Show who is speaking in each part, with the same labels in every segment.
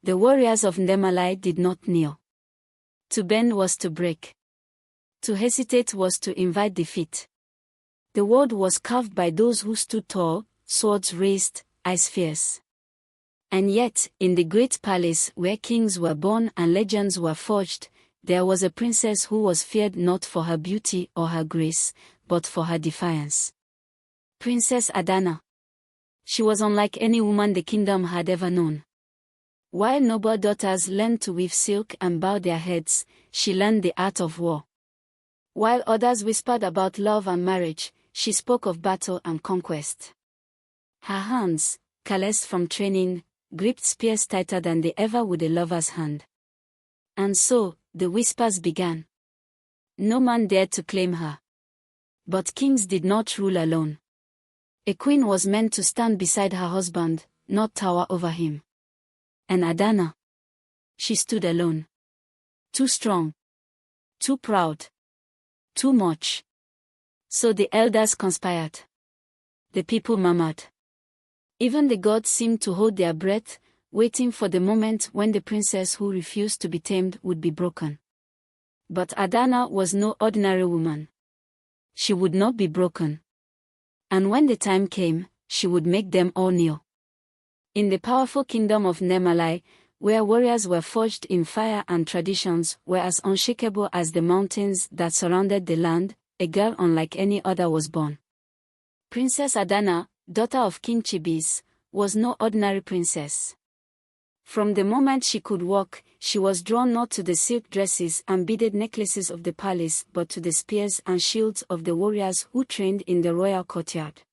Speaker 1: The warriors of Ndemalai did not kneel. To bend was to break. To hesitate was to invite defeat. The world was carved by those who stood tall, swords raised, eyes fierce. And yet, in the great palace where kings were born and legends were forged, there was a princess who was feared not for her beauty or her grace, but for her defiance. Princess Adanna. She was unlike any woman the kingdom had ever known. While noble daughters learned to weave silk and bow their heads, she learned the art of war. While others whispered about love and marriage, she spoke of battle and conquest. Her hands, calloused from training, gripped spears tighter than they ever would a lover's hand. And so, the whispers began. No man dared to claim her. But kings did not rule alone. A queen was meant to stand beside her husband, not tower over him. And Adanna? She stood alone. Too strong. Too proud. Too much. So the elders conspired. The people murmured. Even the gods seemed to hold their breath, waiting for the moment when the princess who refused to be tamed would be broken. But Adanna was no ordinary woman. She would not be broken. And when the time came, she would make them all kneel. In the powerful kingdom of Ndemalai, where warriors were forged in fire and traditions were as unshakable as the mountains that surrounded the land, a girl unlike any other was born. Princess Adanna, daughter of King Chibis, was no ordinary princess. From the moment she could walk, she was drawn not to the silk dresses and beaded necklaces of the palace but to the spears and shields of the warriors who trained in the royal courtyard.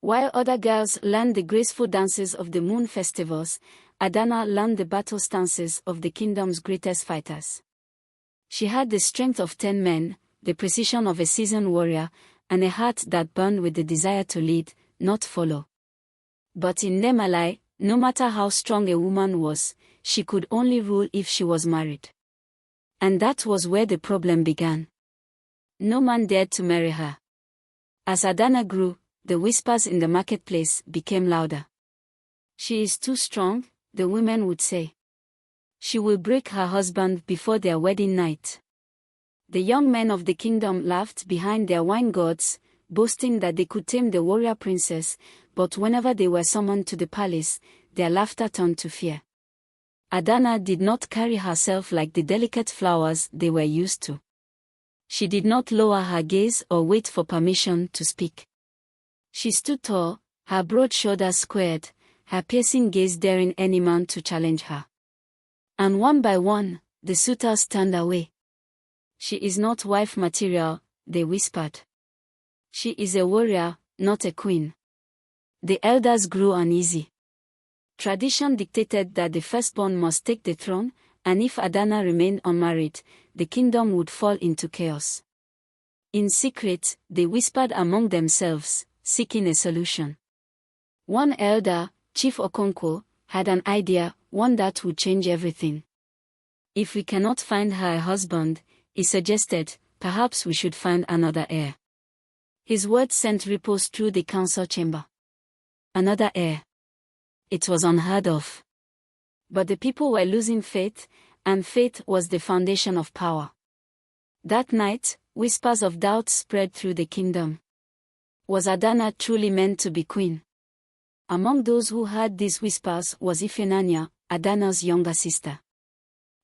Speaker 1: While other girls learned the graceful dances of the moon festivals, Adanna learned the battle stances of the kingdom's greatest fighters. She had the strength of 10 men, the precision of a seasoned warrior, and a heart that burned with the desire to lead, not follow. But in Ndemalai, no matter how strong a woman was, she could only rule if she was married. And that was where the problem began. No man dared to marry her. As Adanna grew, the whispers in the marketplace became louder. She is too strong, the women would say. She will break her husband before their wedding night. The young men of the kingdom laughed behind their wine gourds, boasting that they could tame the warrior princess, but whenever they were summoned to the palace, their laughter turned to fear. Adanna did not carry herself like the delicate flowers they were used to. She did not lower her gaze or wait for permission to speak. She stood tall, her broad shoulders squared, her piercing gaze daring any man to challenge her. And one by one, the suitors turned away. She is not wife material, they whispered. She is a warrior, not a queen. The elders grew uneasy. Tradition dictated that the firstborn must take the throne, and if Adanna remained unmarried, the kingdom would fall into chaos. In secret, they whispered among themselves, seeking a solution. One elder, Chief Okonkwo, had an idea, one that would change everything. If we cannot find her a husband, he suggested, perhaps we should find another heir. His words sent ripples through the council chamber. Another heir. It was unheard of. But the people were losing faith, and faith was the foundation of power. That night, whispers of doubt spread through the kingdom. Was Adanna truly meant to be queen? Among those who heard these whispers was Ifunanya, Adanna's younger sister.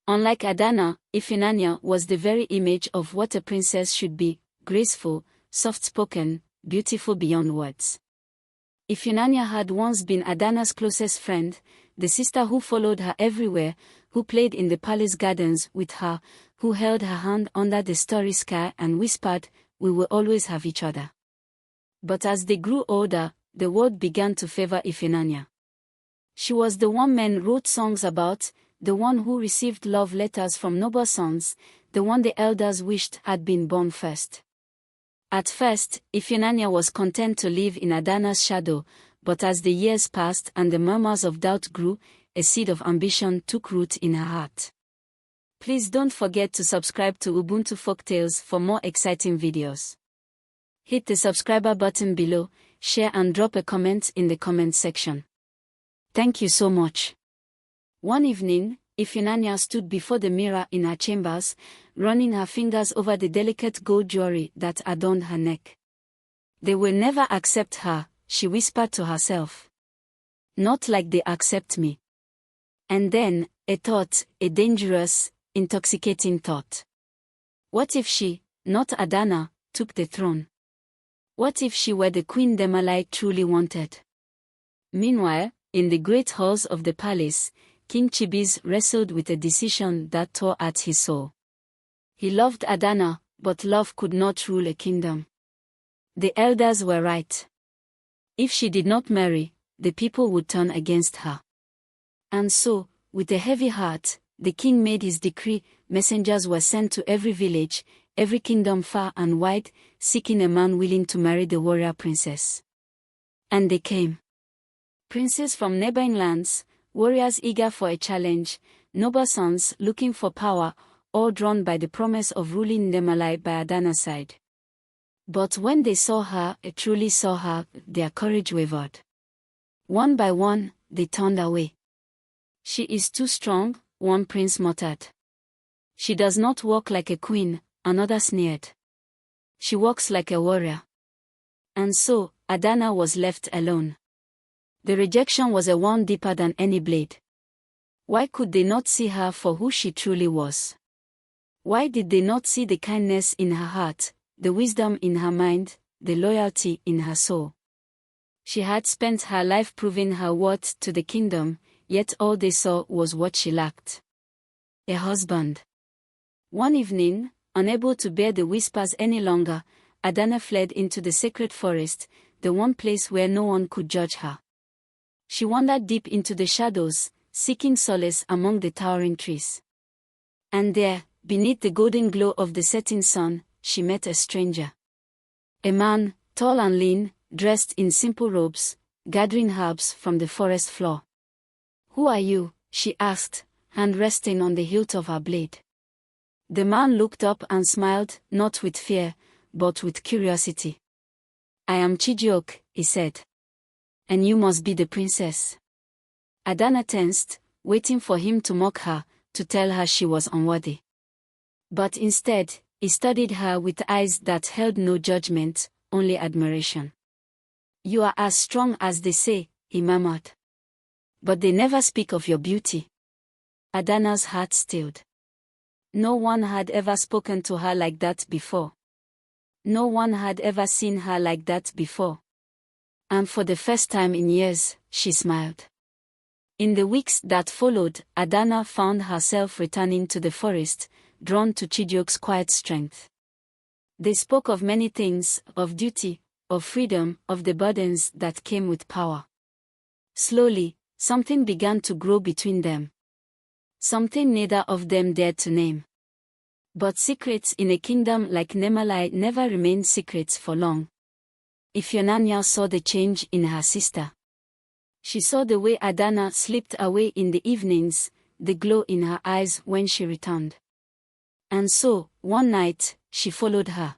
Speaker 1: Unlike Adanna, Ifunanya was the very image of what a princess should be, graceful, soft-spoken, beautiful beyond words. Ifunanya had once been Adanna's closest friend, the sister who followed her everywhere, who played in the palace gardens with her, who held her hand under the starry sky and whispered, "We will always have each other." But as they grew older, the world began to favor Ifunanya. She was the one men wrote songs about, the one who received love letters from noble sons, the one the elders wished had been born first. At first, Ifunanya was content to live in Adanna's shadow, but as the years passed and the murmurs of doubt grew, a seed of ambition took root in her heart. Please don't forget to subscribe to Ubuntu Folktales for more exciting videos. Hit the subscriber button below, share and drop a comment in the comment section. Thank you so much. One evening, Iphigenia stood before the mirror in her chambers, running her fingers over the delicate gold jewelry that adorned her neck. They will never accept her, she whispered to herself. Not like they accept me. And then, a thought, a dangerous, intoxicating thought. What if she, not Adanna, took the throne? What if she were the queen Demalai truly wanted? Meanwhile, in the great halls of the palace, King Chibiz wrestled with a decision that tore at his soul. He loved Adanna, but love could not rule a kingdom. The elders were right. If she did not marry, the people would turn against her. And so, with a heavy heart, the king made his decree. Messengers were sent to every village, every kingdom far and wide, seeking a man willing to marry the warrior princess. And they came. Princes from neighboring lands, warriors eager for a challenge, noble sons looking for power, all drawn by the promise of ruling Demalai by Adanna's side. But when they saw her, truly saw her, their courage wavered. One by one, they turned away. She is too strong, one prince muttered. She does not walk like a queen, another sneered. She walks like a warrior. And so, Adanna was left alone. The rejection was a wound deeper than any blade. Why could they not see her for who she truly was? Why did they not see the kindness in her heart, the wisdom in her mind, the loyalty in her soul? She had spent her life proving her worth to the kingdom, yet all they saw was what she lacked. A husband. One evening, unable to bear the whispers any longer, Adanna fled into the sacred forest, the one place where no one could judge her. She wandered deep into the shadows, seeking solace among the towering trees. And there, beneath the golden glow of the setting sun, she met a stranger. A man, tall and lean, dressed in simple robes, gathering herbs from the forest floor. "Who are you?" she asked, hand resting on the hilt of her blade. The man looked up and smiled, not with fear, but with curiosity. "I am Chijiok," he said. "And you must be the princess." Adanna tensed, waiting for him to mock her, to tell her she was unworthy. But instead, he studied her with eyes that held no judgment, only admiration. "You are as strong as they say," he murmured. "But they never speak of your beauty." Adanna's heart stilled. No one had ever spoken to her like that before. No one had ever seen her like that before. And for the first time in years, she smiled. In the weeks that followed, Adanna found herself returning to the forest, drawn to Chijiok's quiet strength. They spoke of many things, of duty, of freedom, of the burdens that came with power. Slowly, something began to grow between them. Something neither of them dared to name. But secrets in a kingdom like Demalai never remain secrets for long. Iphigenia saw the change in her sister. She saw the way Adanna slipped away in the evenings, the glow in her eyes when she returned. And so, one night, she followed her.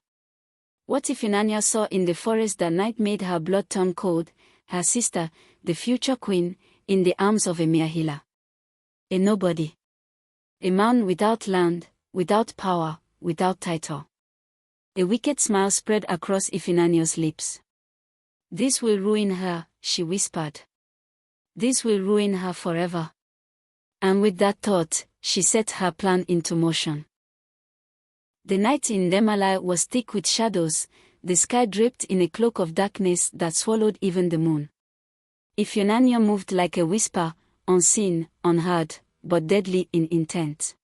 Speaker 1: What Iphigenia saw in the forest that night made her blood turn cold, her sister, the future queen, in the arms of a mere healer. A nobody. A man without land, without power, without title. A wicked smile spread across Iphigenia's lips. "This will ruin her," she whispered. "This will ruin her forever." And with that thought, she set her plan into motion. The night in Demalai was thick with shadows, the sky draped in a cloak of darkness that swallowed even the moon. Iphigenia moved like a whisper, unseen, unheard, but deadly in intent.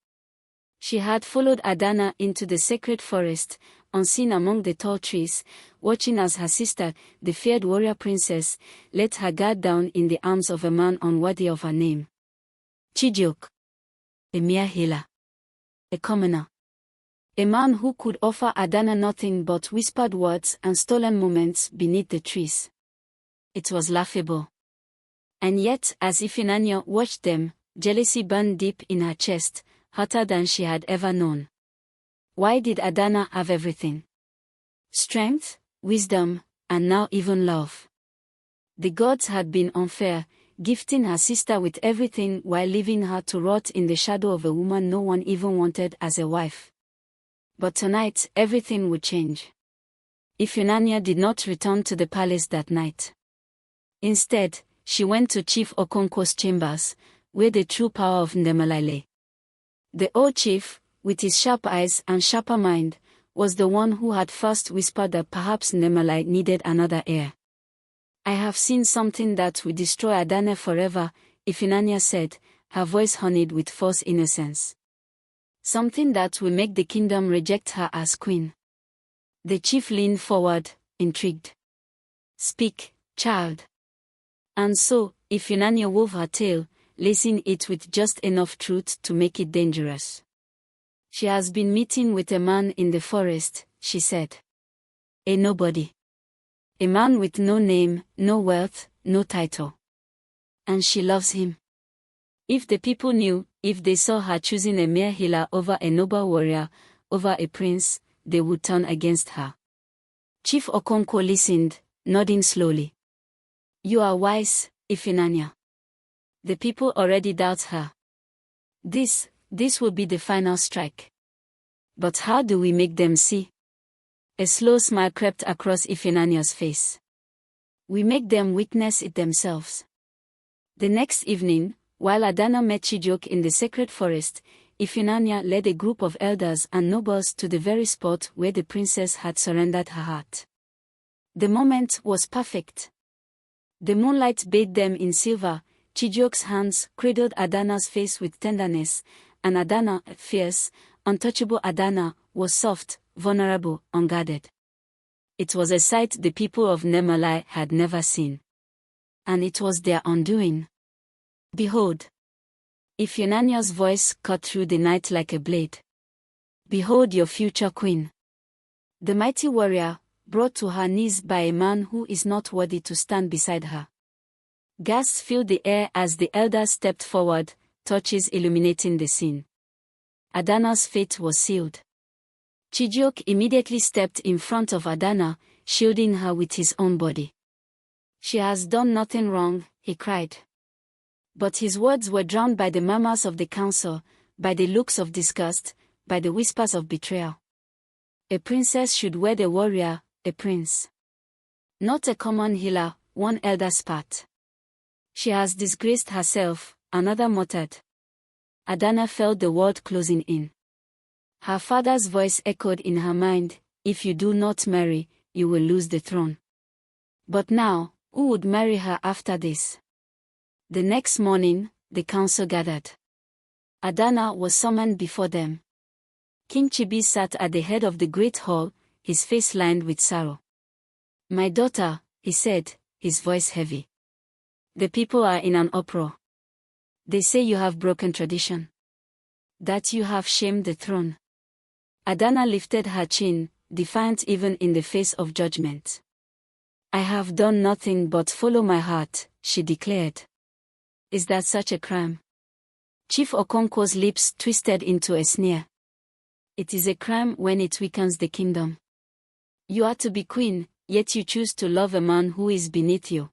Speaker 1: She had followed Adanna into the sacred forest, unseen among the tall trees, watching as her sister, the feared warrior princess, let her guard down in the arms of a man unworthy of her name. Chijiok. A mere healer. A commoner. A man who could offer Adanna nothing but whispered words and stolen moments beneath the trees. It was laughable. And yet, as Iphigenia watched them, jealousy burned deep in her chest, hotter than she had ever known. Why did Adanna have everything? Strength, wisdom, and now even love. The gods had been unfair, gifting her sister with everything while leaving her to rot in the shadow of a woman no one even wanted as a wife. But tonight, everything would change. Ifunanya did not return to the palace that night. Instead, she went to Chief Okonkwo's chambers, where the true power of Ndemalai lay. The old chief, with his sharp eyes and sharper mind, was the one who had first whispered that perhaps Ndemalai needed another heir. "I have seen something that will destroy Adanna forever," Ifunanya said, her voice honeyed with false innocence. "Something that will make the kingdom reject her as queen." The chief leaned forward, intrigued. "Speak, child." And so, Ifunanya wove her tale, lacing it with just enough truth to make it dangerous. "She has been meeting with a man in the forest," she said. "A nobody. A man with no name, no wealth, no title. And she loves him. If the people knew, if they saw her choosing a mere healer over a noble warrior, over a prince, they would turn against her." Chief Okonkwo listened, nodding slowly. "You are wise, Ifunanya. The people already doubt her. This will be the final strike. But how do we make them see?" A slow smile crept across Ifunanya's face. "We make them witness it themselves." The next evening, while Adanna met Chijioke in the sacred forest, Ifunanya led a group of elders and nobles to the very spot where the princess had surrendered her heart. The moment was perfect. The moonlight bathed them in silver. Chijioke's hands cradled Adanna's face with tenderness, and Adanna, fierce, untouchable Adanna, was soft, vulnerable, unguarded. It was a sight the people of Ndemalai had never seen. And it was their undoing. "Behold." Ifunanya's voice cut through the night like a blade. "Behold your future queen. The mighty warrior, brought to her knees by a man who is not worthy to stand beside her." Gasps filled the air as the elders stepped forward, torches illuminating the scene. Adanna's fate was sealed. Chijioke immediately stepped in front of Adanna, shielding her with his own body. "She has done nothing wrong," he cried. But his words were drowned by the murmurs of the council, by the looks of disgust, by the whispers of betrayal. A princess should wed a warrior, a prince. Not a common healer, one elder spat. "She has disgraced herself," another muttered. Adanna felt the world closing in. Her father's voice echoed in her mind, "If you do not marry, you will lose the throne." But now, who would marry her after this? The next morning, the council gathered. Adanna was summoned before them. King Chibi sat at the head of the great hall, his face lined with sorrow. "My daughter," he said, his voice heavy. "The people are in an uproar. They say you have broken tradition. That you have shamed the throne." Adanna lifted her chin, defiant even in the face of judgment. "I have done nothing but follow my heart," she declared. "Is that such a crime?" Chief Okonkwo's lips twisted into a sneer. "It is a crime when it weakens the kingdom. You are to be queen, yet you choose to love a man who is beneath you.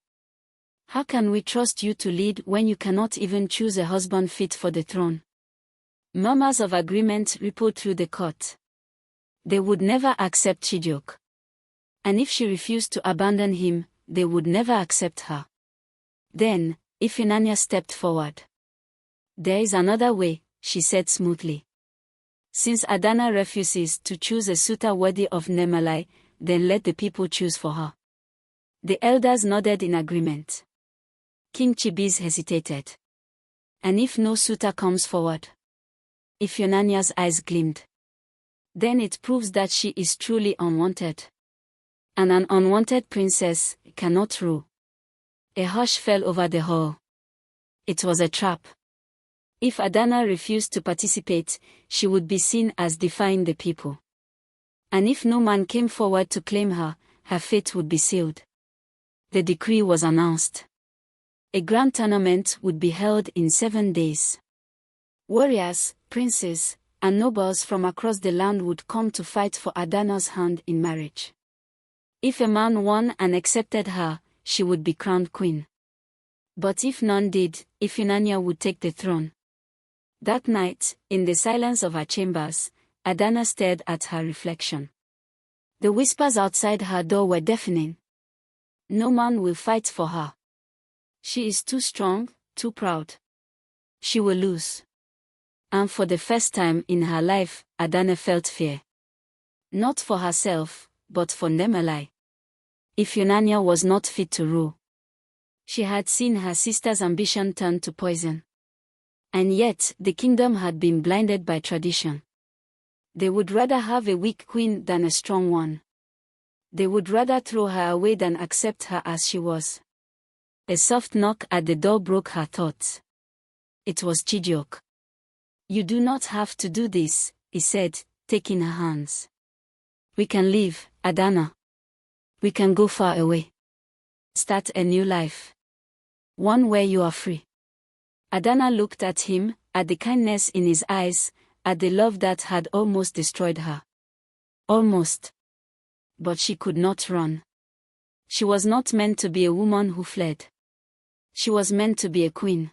Speaker 1: How can we trust you to lead when you cannot even choose a husband fit for the throne?" Murmurs of agreement rippled through the court. They would never accept Chijioke. And if she refused to abandon him, they would never accept her. Then, Ifunanya stepped forward. "There is another way," she said smoothly. "Since Adanna refuses to choose a suitor worthy of Ndemalai, then let the people choose for her." The elders nodded in agreement. King Chibiz hesitated. "And if no suitor comes forward?" Ifunanya's eyes gleamed. "Then it proves that she is truly unwanted. And an unwanted princess cannot rule." A hush fell over the hall. It was a trap. If Adanna refused to participate, she would be seen as defying the people. And if no man came forward to claim her, her fate would be sealed. The decree was announced. A grand tournament would be held in 7 days. Warriors, princes, and nobles from across the land would come to fight for Adanna's hand in marriage. If a man won and accepted her, she would be crowned queen. But if none did, Ifunanya would take the throne. That night, in the silence of her chambers, Adanna stared at her reflection. The whispers outside her door were deafening. No man will fight for her. She is too strong, too proud. She will lose. And for the first time in her life, Adanna felt fear. Not for herself, but for Nemelai. Ifunanya was not fit to rule. She had seen her sister's ambition turn to poison. And yet, the kingdom had been blinded by tradition. They would rather have a weak queen than a strong one. They would rather throw her away than accept her as she was. A soft knock at the door broke her thoughts. It was Chijioke. "You do not have to do this," he said, taking her hands. "We can leave, Adanna. We can go far away. Start a new life. One where you are free." Adanna looked at him, at the kindness in his eyes, at the love that had almost destroyed her. Almost. But she could not run. She was not meant to be a woman who fled. She was meant to be a queen.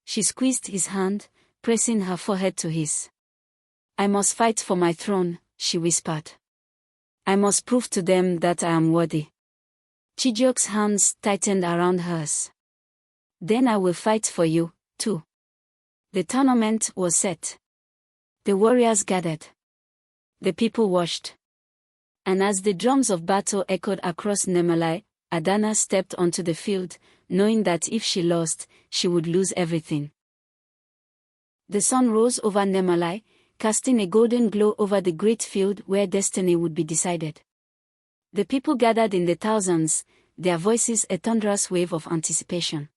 Speaker 1: She squeezed his hand, pressing her forehead to his. "I must fight for my throne," she whispered. "I must prove to them that I am worthy." Chijioke's hands tightened around hers. "Then I will fight for you, too." The tournament was set. The warriors gathered. The people watched. And as the drums of battle echoed across Nemelai, Adanna stepped onto the field, knowing that if she lost, she would lose everything. The sun rose over Nemelai, casting a golden glow over the great field where destiny would be decided. The people gathered in the thousands, their voices a thunderous wave of anticipation.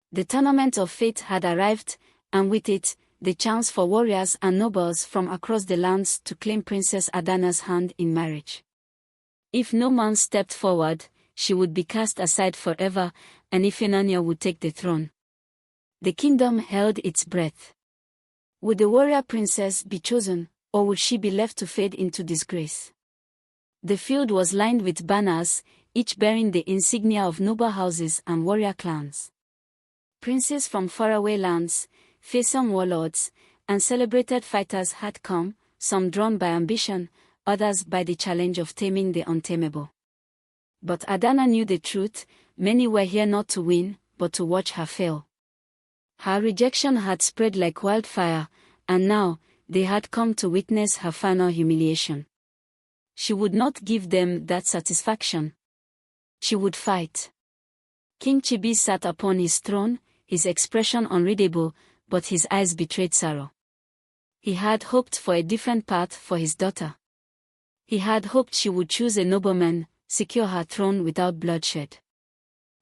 Speaker 1: The tournament of fate had arrived, and with it, the chance for warriors and nobles from across the lands to claim Princess Adanna's hand in marriage. If no man stepped forward, she would be cast aside forever, and Ifunanya would take the throne. The kingdom held its breath. Would the warrior princess be chosen, or would she be left to fade into disgrace? The field was lined with banners, each bearing the insignia of noble houses and warrior clans. Princes from faraway lands, fearsome warlords, and celebrated fighters had come, some drawn by ambition, others by the challenge of taming the untamable. But Adanna knew the truth: many were here not to win, but to watch her fail. Her rejection had spread like wildfire, and now, they had come to witness her final humiliation. She would not give them that satisfaction. She would fight. King Chibi sat upon his throne, his expression unreadable, but his eyes betrayed sorrow. He had hoped for a different path for his daughter. He had hoped she would choose a nobleman, secure her throne without bloodshed.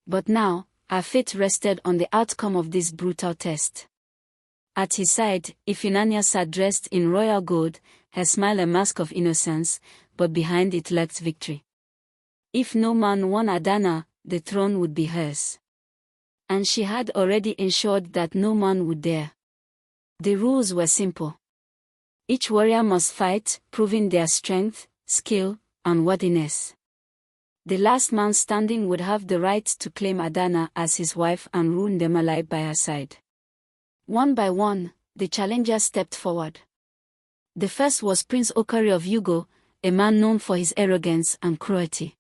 Speaker 1: But now, her fate rested on the outcome of this brutal test. At his side, Ifunanya sat dressed in royal gold, her smile a mask of innocence, but behind it lurked victory. If no man won Adanna, the throne would be hers. And she had already ensured that no man would dare. The rules were simple. Each warrior must fight, proving their strength, skill, and worthiness. The last man standing would have the right to claim Adanna as his wife and rule Nemelai by her side. One by one, the challengers stepped forward. The first was Prince Okari of Yugo, a man known for his arrogance and cruelty.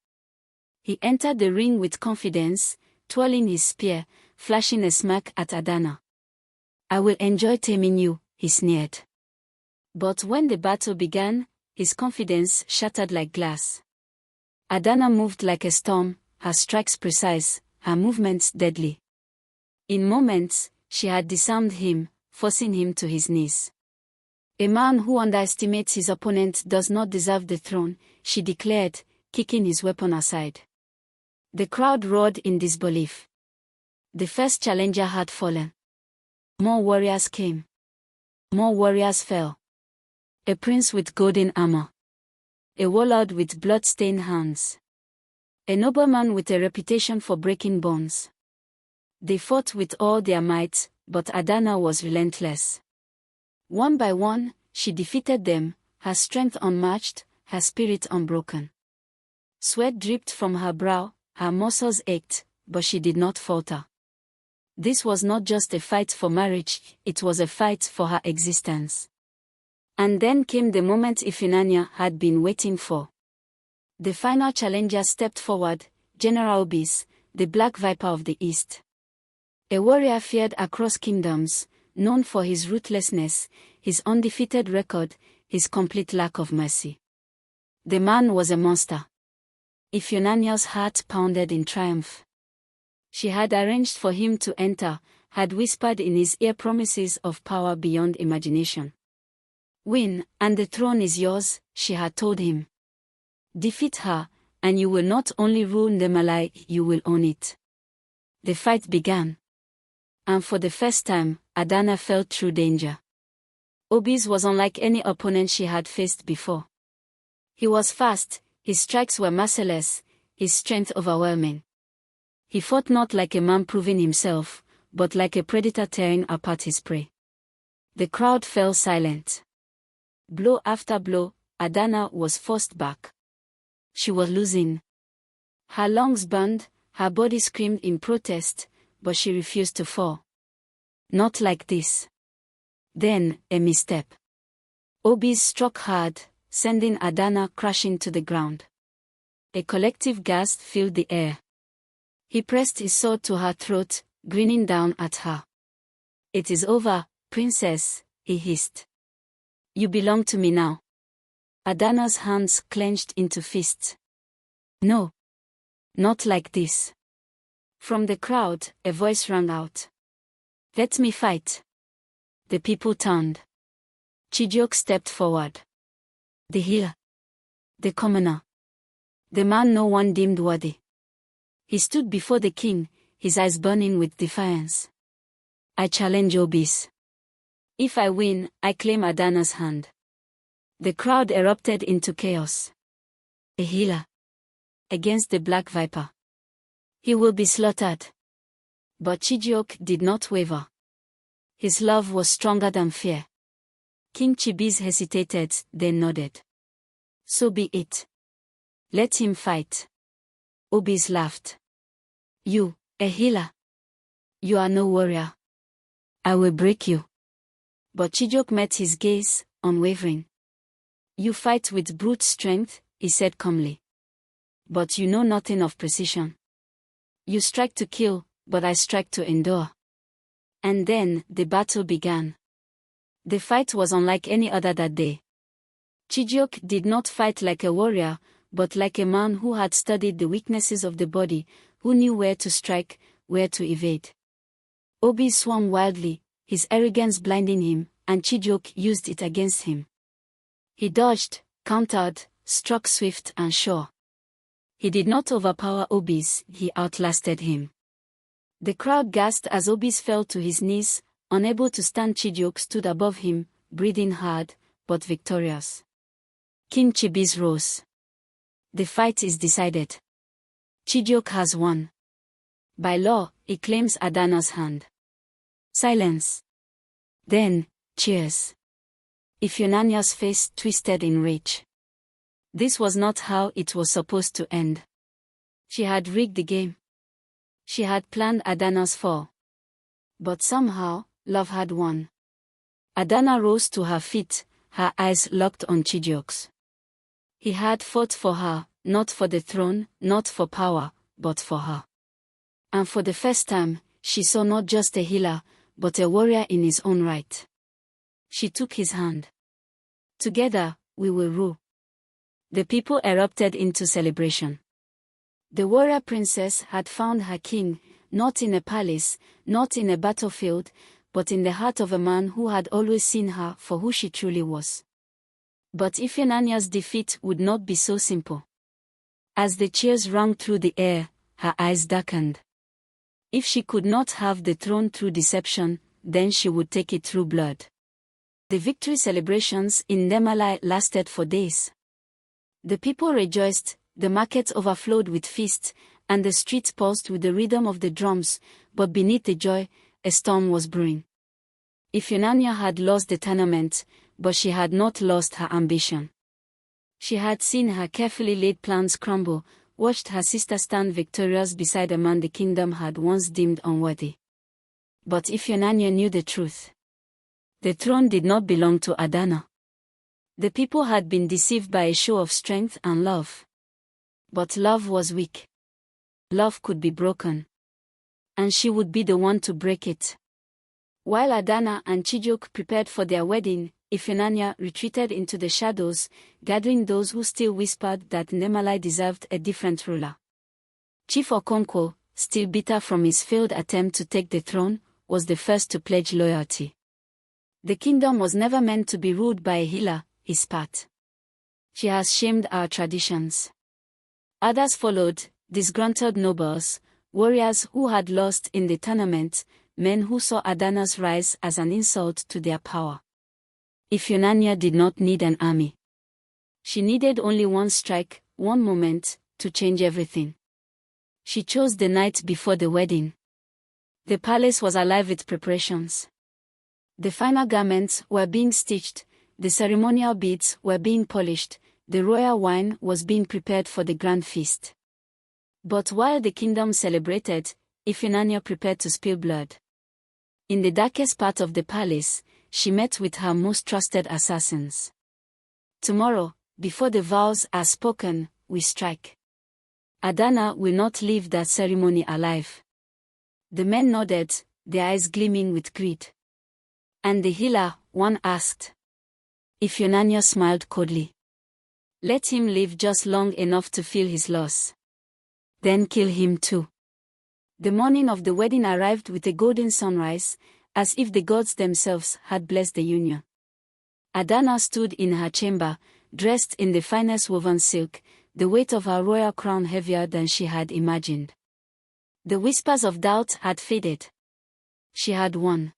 Speaker 1: He entered the ring with confidence, twirling his spear, flashing a smirk at Adanna. "I will enjoy taming you," he sneered. But when the battle began, his confidence shattered like glass. Adanna moved like a storm, her strikes precise, her movements deadly. In moments, she had disarmed him, forcing him to his knees. "A man who underestimates his opponent does not deserve the throne," she declared, kicking his weapon aside. The crowd roared in disbelief. The first challenger had fallen. More warriors came. More warriors fell. A prince with golden armor. A warlord with blood-stained hands. A nobleman with a reputation for breaking bones. They fought with all their might, but Adanna was relentless. One by one, she defeated them, her strength unmatched, her spirit unbroken. Sweat dripped from her brow, her muscles ached, but she did not falter. This was not just a fight for marriage, it was a fight for her existence. And then came the moment Ifunanya had been waiting for. The final challenger stepped forward, General Obis, the Black Viper of the East. A warrior feared across kingdoms, known for his ruthlessness, his undefeated record, his complete lack of mercy. The man was a monster. Ifunanya's heart pounded in triumph. She had arranged for him to enter, had whispered in his ear promises of power beyond imagination. Win, and the throne is yours, she had told him. Defeat her, and you will not only rule Ndemalai, you will own it. The fight began. And for the first time, Adanna felt true danger. Obis was unlike any opponent she had faced before. He was fast, his strikes were merciless, his strength overwhelming. He fought not like a man proving himself, but like a predator tearing apart his prey. The crowd fell silent. Blow after blow, Adanna was forced back. She was losing. Her lungs burned, her body screamed in protest, but she refused to fall. Not like this. Then, a misstep. Obis struck hard, sending Adanna crashing to the ground. A collective gasp filled the air. He pressed his sword to her throat, grinning down at her. "It is over, princess," he hissed. "You belong to me now." Adanna's hands clenched into fists. "No. Not like this." From the crowd, a voice rang out. "Let me fight." The people turned. Chijioke stepped forward. The healer. The commoner. The man no one deemed worthy. He stood before the king, his eyes burning with defiance. "I challenge Obis. If I win, I claim Adanna's hand." The crowd erupted into chaos. A healer. Against the Black Viper. He will be slaughtered. But Chijioke did not waver. His love was stronger than fear. King Chibiz hesitated, then nodded. "So be it. Let him fight." Obis laughed. "You, a healer? You are no warrior. I will break you." But Chijioke met his gaze, unwavering. "You fight with brute strength," he said calmly. "But you know nothing of precision. You strike to kill, but I strike to endure." And then, the battle began. The fight was unlike any other that day. Chijioke did not fight like a warrior, but like a man who had studied the weaknesses of the body, who knew where to strike, where to evade. Obi swung wildly, his arrogance blinding him, and Chijioke used it against him. He dodged, countered, struck swift and sure. He did not overpower Obis, he outlasted him. The crowd gasped as Obis fell to his knees, unable to stand. Chijioke stood above him, breathing hard, but victorious. King Chibiz rose. "The fight is decided. Chijioke has won. By law, he claims Adanna's hand." Silence. Then, cheers. Ifunanya's face twisted in rage. This was not how it was supposed to end. She had rigged the game. She had planned Adanna's fall. But somehow, love had won. Adanna rose to her feet, her eyes locked on Chijioke's. He had fought for her, not for the throne, not for power, but for her. And for the first time, she saw not just a healer, but a warrior in his own right. She took his hand. "Together, we will rule." The people erupted into celebration. The warrior princess had found her king, not in a palace, not in a battlefield, but in the heart of a man who had always seen her for who she truly was. But Ifunanya's defeat would not be so simple. As the cheers rang through the air, her eyes darkened. If she could not have the throne through deception, then she would take it through blood. The victory celebrations in Ndemalai lasted for days. The people rejoiced, the markets overflowed with feasts, and the streets pulsed with the rhythm of the drums, but beneath the joy, a storm was brewing. Ifunanya had lost the tournament, but she had not lost her ambition. She had seen her carefully laid plans crumble, watched her sister stand victorious beside a man the kingdom had once deemed unworthy. But Ifeanyi knew the truth. The throne did not belong to Adanna. The people had been deceived by a show of strength and love. But love was weak. Love could be broken. And she would be the one to break it. While Adanna and Chijioke prepared for their wedding, Ifeanyi retreated into the shadows, gathering those who still whispered that Nemali deserved a different ruler. Chief Okonkwo, still bitter from his failed attempt to take the throne, was the first to pledge loyalty. The kingdom was never meant to be ruled by a healer, he spat. She has shamed our traditions. Others followed, disgruntled nobles, warriors who had lost in the tournament, men who saw Adanna's rise as an insult to their power. Ifeanyi did not need an army. She needed only one strike, one moment, to change everything. She chose the night before the wedding. The palace was alive with preparations. The final garments were being stitched, the ceremonial beads were being polished, the royal wine was being prepared for the grand feast. But while the kingdom celebrated, Ifeanyi prepared to spill blood. In the darkest part of the palace, she met with her most trusted assassins. Tomorrow, before the vows are spoken, we strike. Adanna will not leave that ceremony alive. The men nodded, their eyes gleaming with greed. And the healer, one asked. Ifeanyi smiled coldly. Let him live just long enough to feel his loss. Then kill him too. The morning of the wedding arrived with a golden sunrise, as if the gods themselves had blessed the union. Adanna stood in her chamber, dressed in the finest woven silk, the weight of her royal crown heavier than she had imagined. The whispers of doubt had faded. She had won.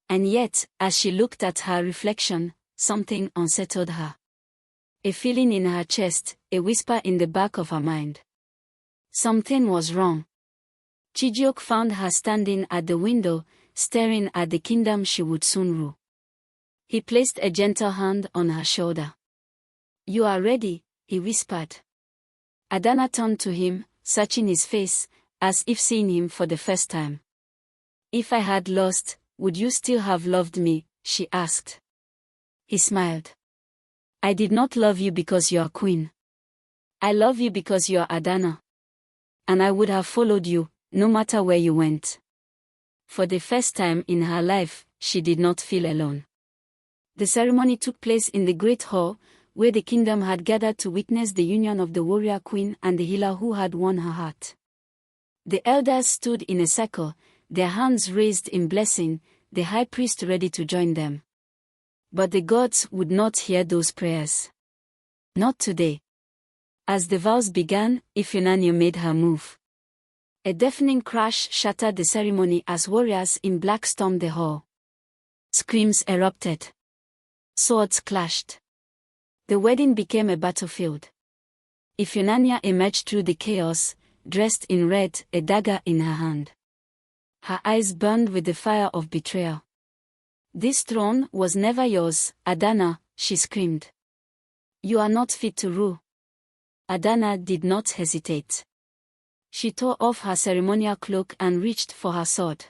Speaker 1: And yet, as she looked at her reflection, something unsettled her. A feeling in her chest, a whisper in the back of her mind. Something was wrong. Chijioke found her standing at the window, staring at the kingdom she would soon rule. He placed a gentle hand on her shoulder. You are ready, he whispered. Adanna turned to him, searching his face, as if seeing him for the first time. If I had lost, would you still have loved me? She asked. He smiled. I did not love you because you are queen. I love you because you are Adanna. And I would have followed you, no matter where you went. For the first time in her life, she did not feel alone. The ceremony took place in the great hall, where the kingdom had gathered to witness the union of the warrior queen and the healer who had won her heart. The elders stood in a circle, their hands raised in blessing, the high priest ready to join them. But the gods would not hear those prayers. Not today. As the vows began, Ifeanyi made her move. A deafening crash shattered the ceremony as warriors in black stormed the hall. Screams erupted. Swords clashed. The wedding became a battlefield. Ifeanyi emerged through the chaos, dressed in red, a dagger in her hand. Her eyes burned with the fire of betrayal. This throne was never yours, Adanna, she screamed. You are not fit to rule. Adanna did not hesitate. She tore off her ceremonial cloak and reached for her sword.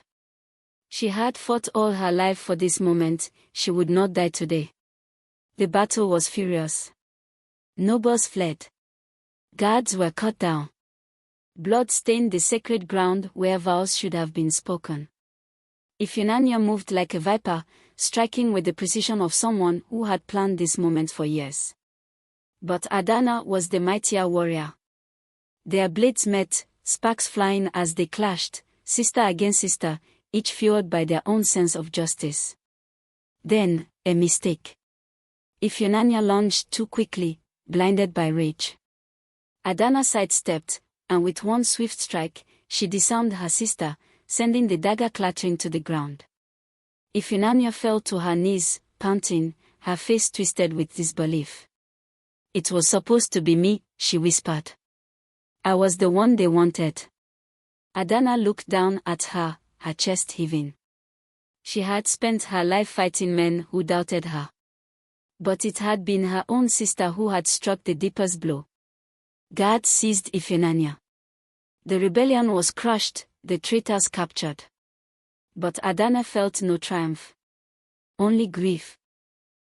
Speaker 1: She had fought all her life for this moment, she would not die today. The battle was furious. Nobles fled. Guards were cut down. Blood stained the sacred ground where vows should have been spoken. Ifeanyi moved like a viper, striking with the precision of someone who had planned this moment for years. But Adanna was the mightier warrior. Their blades met, sparks flying as they clashed, sister against sister, each fueled by their own sense of justice. Then, a mistake. Ifeanyi lunged too quickly, blinded by rage. Adanna sidestepped, and with one swift strike, she disarmed her sister, sending the dagger clattering to the ground. Ifeanyi fell to her knees, panting, her face twisted with disbelief. It was supposed to be me, she whispered. I was the one they wanted. Adanna looked down at her, her chest heaving. She had spent her life fighting men who doubted her. But it had been her own sister who had struck the deepest blow. Guards seized Ifeanyi. The rebellion was crushed, the traitors captured. But Adanna felt no triumph. Only grief.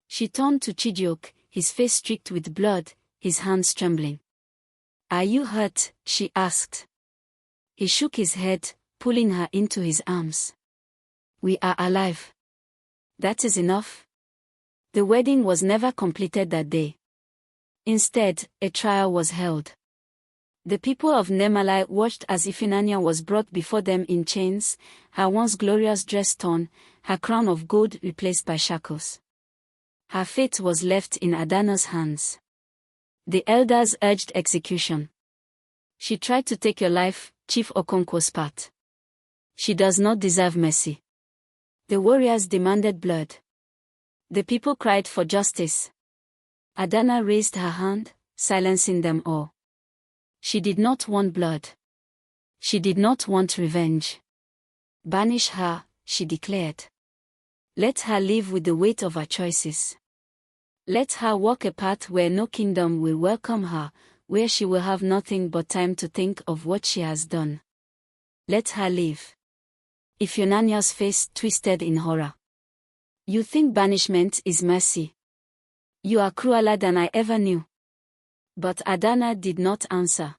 Speaker 1: She turned to Chijioke, his face streaked with blood, his hands trembling. "Are you hurt?" she asked. He shook his head, pulling her into his arms. "We are alive. That is enough." The wedding was never completed that day. Instead, a trial was held. The people of Nemalai watched as Ifunanya was brought before them in chains, her once glorious dress torn, her crown of gold replaced by shackles. Her fate was left in Adanna's hands. The elders urged execution. "She tried to take your life," Chief Okonkwo spat. "She does not deserve mercy." The warriors demanded blood. The people cried for justice. Adanna raised her hand, silencing them all. She did not want blood. She did not want revenge. "Banish her," she declared. "Let her live with the weight of her choices. Let her walk a path where no kingdom will welcome her, where she will have nothing but time to think of what she has done. Let her live." Ifunanya's face twisted in horror. "You think banishment is mercy? You are crueler than I ever knew." But Adanna did not answer.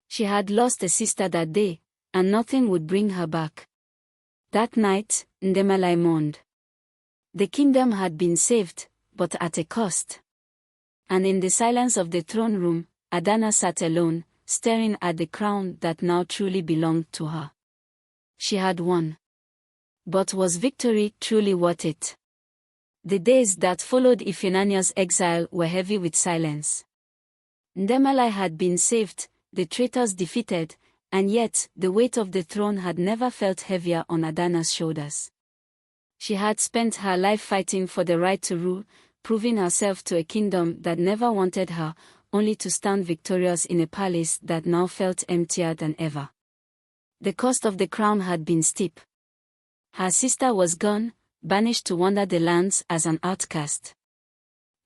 Speaker 1: She had lost a sister that day, and nothing would bring her back. That night, Ndemalai mourned. The kingdom had been saved, but at a cost. And in the silence of the throne room, Adanna sat alone, staring at the crown that now truly belonged to her. She had won. But was victory truly worth it? The days that followed Ifunanya's exile were heavy with silence. Ndemalai had been saved, the traitors defeated, and yet the weight of the throne had never felt heavier on Adanna's shoulders. She had spent her life fighting for the right to rule, proving herself to a kingdom that never wanted her, only to stand victorious in a palace that now felt emptier than ever. The cost of the crown had been steep. Her sister was gone, banished to wander the lands as an outcast.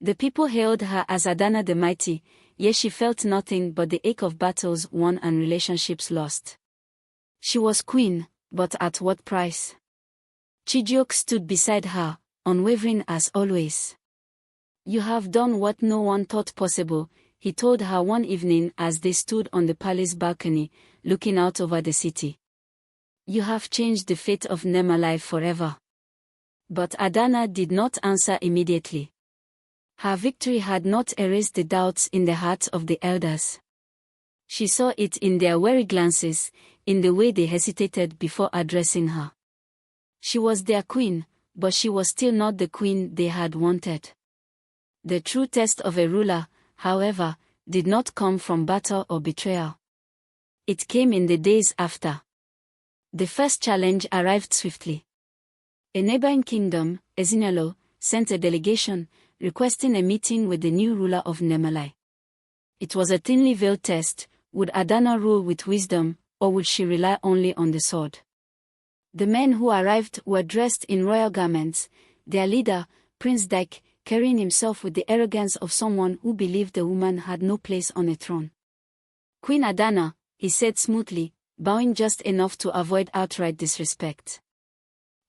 Speaker 1: The people hailed her as Adanna the Mighty, yet she felt nothing but the ache of battles won and relationships lost. She was queen, but at what price? Chijioke stood beside her, unwavering as always. "You have done what no one thought possible," he told her one evening as they stood on the palace balcony, looking out over the city. "You have changed the fate of Nemalai forever." But Adanna did not answer immediately. Her victory had not erased the doubts in the hearts of the elders. She saw it in their wary glances, in the way they hesitated before addressing her. She was their queen, but she was still not the queen they had wanted. The true test of a ruler, however, did not come from battle or betrayal. It came in the days after. The first challenge arrived swiftly. A neighboring kingdom, Ezinalo, sent a delegation, requesting a meeting with the new ruler of Nemalai. It was a thinly veiled test: would Adanna rule with wisdom, or would she rely only on the sword? The men who arrived were dressed in royal garments, their leader, Prince Dike, carrying himself with the arrogance of someone who believed a woman had no place on a throne. "Queen Adanna," he said smoothly, bowing just enough to avoid outright disrespect.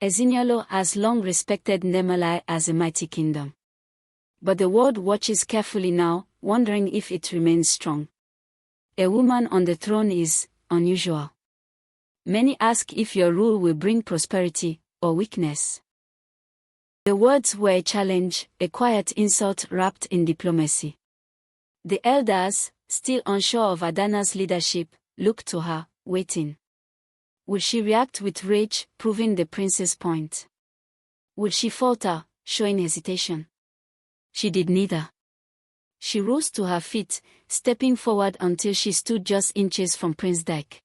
Speaker 1: "Ezinalo has long respected Nemalai as a mighty kingdom. But the world watches carefully now, wondering if it remains strong. A woman on the throne is unusual. Many ask if your rule will bring prosperity or weakness." The words were a challenge, a quiet insult wrapped in diplomacy. The elders, still unsure of Adanna's leadership, looked to her, waiting. Would she react with rage, proving the prince's point? Would she falter, showing hesitation? She did neither. She rose to her feet, stepping forward until she stood just inches from Prince Dike.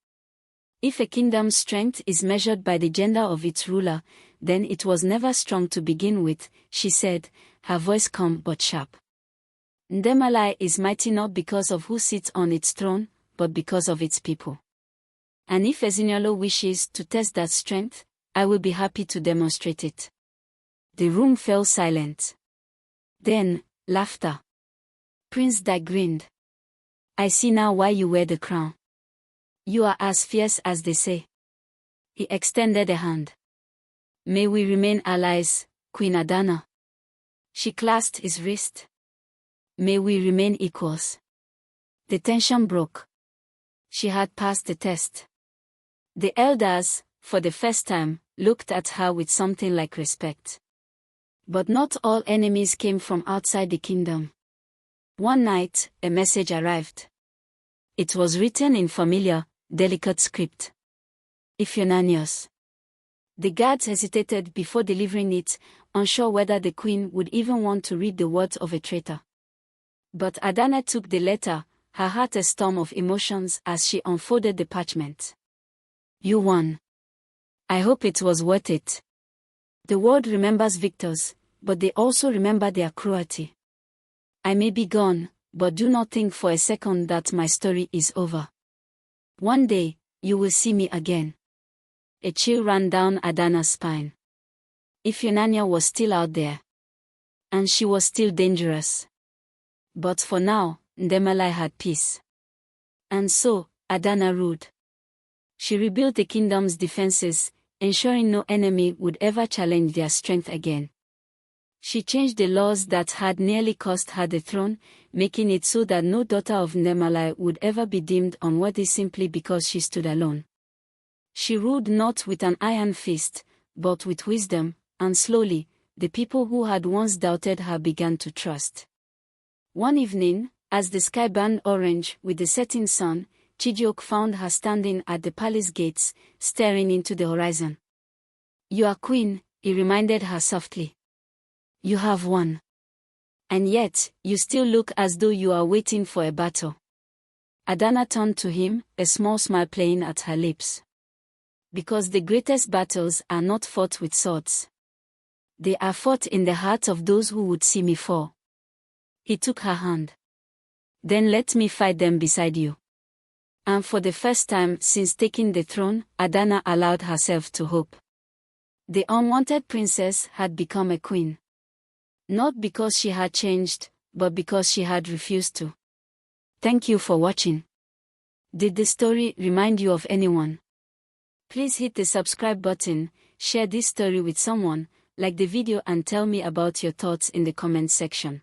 Speaker 1: If a kingdom's strength is measured by the gender of its ruler, then it was never strong to begin with, she said, her voice calm but sharp. Ndemalai is mighty not because of who sits on its throne, but because of its people. And if Ezinalo wishes to test that strength, I will be happy to demonstrate it. The room fell silent. Then, laughter. Prince Dike grinned. "I see now why you wear the crown. You are as fierce as they say." He extended a hand. May we remain allies, Queen Adanna. She clasped his wrist. May we remain equals. The tension broke. She had passed the test. The elders, for the first time, looked at her with something like respect. But not all enemies came from outside the kingdom. One night, a message arrived. It was written in familiar, delicate script. Ifunanius. The guards hesitated before delivering it, unsure whether the queen would even want to read the words of a traitor. But Adanna took the letter, her heart a storm of emotions as she unfolded the parchment. You won. I hope it was worth it. The world remembers victors, but they also remember their cruelty. I may be gone, but do not think for a second that my story is over. One day, you will see me again. A chill ran down Adanna's spine. Ifunania was still out there. And she was still dangerous. But for now, Ndemalai had peace. And so, Adanna ruled. She rebuilt the kingdom's defenses, ensuring no enemy would ever challenge their strength again. She changed the laws that had nearly cost her the throne, making it so that no daughter of Ndemalai would ever be deemed unworthy simply because she stood alone. She ruled not with an iron fist, but with wisdom, and slowly, the people who had once doubted her began to trust. One evening, as the sky burned orange with the setting sun, Chijioke found her standing at the palace gates, staring into the horizon. You are queen, he reminded her softly. You have won. And yet, you still look as though you are waiting for a battle. Adanna turned to him, a small smile playing at her lips. Because the greatest battles are not fought with swords. They are fought in the hearts of those who would see me fall. He took her hand. Then let me fight them beside you. And for the first time since taking the throne, Adanna allowed herself to hope. The unwanted princess had become a queen. Not because she had changed, but because she had refused to. Thank you for watching. Did the story remind you of anyone? Please hit the subscribe button, share this story with someone, like the video and tell me about your thoughts in the comment section.